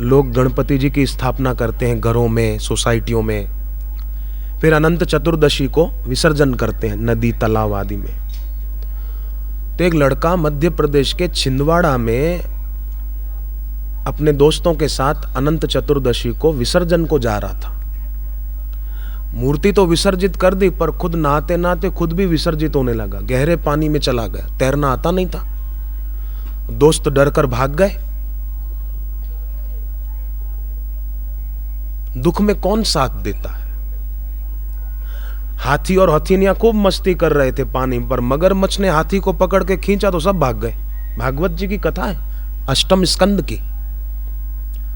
लोग गणपति जी की स्थापना करते हैं घरों में, सोसाइटियों में। फिर अनंत चतुर्दशी को विसर्जन करते हैं नदी तालाब आदि में। तो एक लड़का मध्य प्रदेश के छिंदवाड़ा में अपने दोस्तों के साथ अनंत चतुर्दशी को विसर्जन को जा रहा था। मूर्ति तो विसर्जित कर दी, पर खुद नहाते नहाते खुद भी विसर्जित होने लगा, गहरे पानी में चला गया। तैरना आता नहीं था। दोस्त डरकर भाग गए। दुख में कौन साथ देता है? हाथी और हथिनियां खूब मस्ती कर रहे थे पानी पर, मगरमच्छ ने हाथी को पकड़ के खींचा तो सब भाग गए। भागवत जी की कथा है, अष्टम स्कंद की।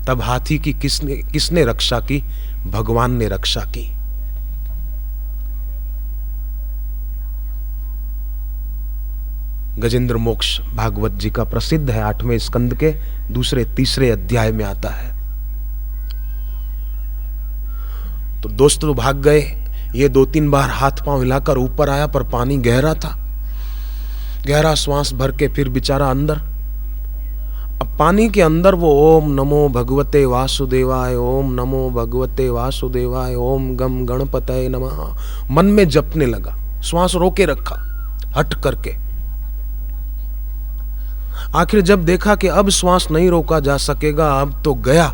तब हाथी की किसने रक्षा की? भगवान ने रक्षा की। गजेंद्र मोक्ष भागवत जी का प्रसिद्ध है, 8वें स्कंद के दूसरे तीसरे अध्याय में आता है। तो दोस्त तो भाग गए। ये 2-3 बार हाथ पांव हिलाकर ऊपर आया, पर पानी गहरा था। गहरा श्वास भर के फिर बेचारा अंदर। अब पानी के अंदर वो ओम नमो भगवते वासुदेवाय, ओम नमो भगवते वासुदेवाय, ओम गम गणपतये नमः मन में जपने लगा। श्वास रोके रखा हट करके। आखिर जब देखा कि अब श्वास नहीं रोका जा सकेगा, अब तो गया,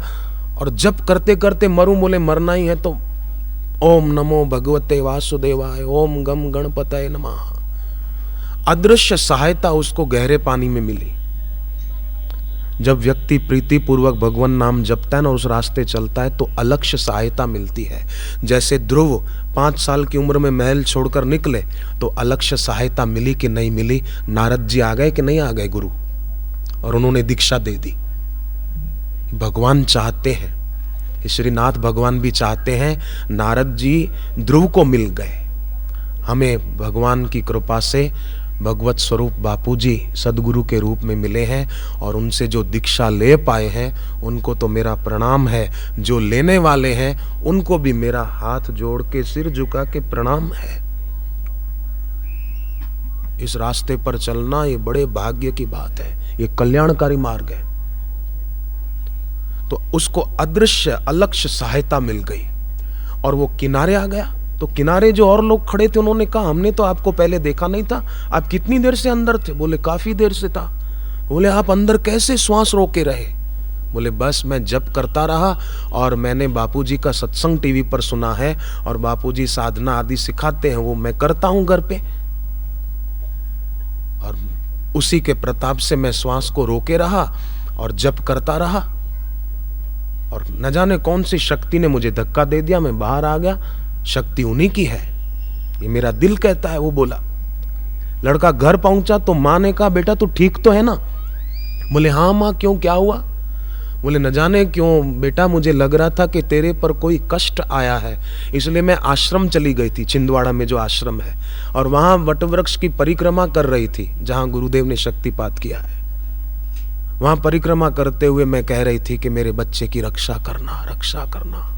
और जप करते करते मरू बोले मरना ही है, तो ओम नमो भगवते वासुदेवाय, ओम गम गणपतये नमः। अदृश्य सहायता उसको गहरे पानी में मिली। जब व्यक्ति प्रीति पूर्वक भगवान नाम जपता है ना, उस रास्ते चलता है, तो अलक्ष्य सहायता मिलती है। जैसे ध्रुव 5 साल की उम्र में महल छोड़कर निकले, तो अलक्ष्य सहायता मिली कि नहीं मिली? नारद जी आ गए कि नहीं आ गए गुरु, और उन्होंने दीक्षा दे दी। भगवान चाहते हैं, श्रीनाथ भगवान भी चाहते हैं। नारद जी ध्रुव को मिल गए। हमें भगवान की कृपा से भगवत स्वरूप बापूजी सदगुरु के रूप में मिले हैं, और उनसे जो दीक्षा ले पाए हैं उनको तो मेरा प्रणाम है। जो लेने वाले हैं उनको भी मेरा हाथ जोड़ के सिर झुका के प्रणाम है। इस रास्ते पर चलना ये बड़े भाग्य की बात है, ये कल्याणकारी मार्ग है। तो उसको अदृश्य अलक्ष्य सहायता मिल गई और वो किनारे आ गया। तो किनारे जो और लोग खड़े थे उन्होंने कहा, हमने तो आपको पहले देखा नहीं था, आप कितनी देर से अंदर थे? बोले काफी देर से था। बोले आप अंदर कैसे श्वास रोके रहे? बोले बस मैं जप करता रहा, और मैंने बापूजी का सत्संग टीवी पर सुना है, और बापूजी साधना आदि सिखाते हैं, वो मैं करता हूं घर पे, और उसी के प्रताप से मैं श्वास को रोके रहा और जप करता रहा, और न जाने कौन सी शक्ति ने मुझे धक्का दे दिया, मैं बाहर आ गया। शक्ति उन्हीं की है, ये मेरा दिल कहता है। वो बोला। लड़का घर पहुंचा तो माँ ने कहा, बेटा तू ठीक तो है ना? बोले हाँ माँ, क्यों, क्या हुआ? बोले न जाने क्यों बेटा, मुझे लग रहा था कि तेरे पर कोई कष्ट आया है, इसलिए मैं आश्रम चली गई थी, छिंदवाड़ा में जो आश्रम है, और वहां वटवृक्ष की परिक्रमा कर रही थी जहां गुरुदेव ने शक्तिपात किया है। वहां परिक्रमा करते हुए मैं कह रही थी कि मेरे बच्चे की रक्षा करना, रक्षा करना।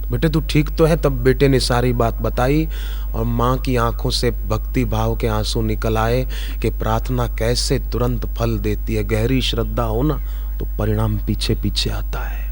बेटे तू ठीक तो है? तब बेटे ने सारी बात बताई, और माँ की आंखों से भक्ति भाव के आंसू निकल आए कि प्रार्थना कैसे तुरंत फल देती है। गहरी श्रद्धा हो ना, तो परिणाम पीछे पीछे आता है।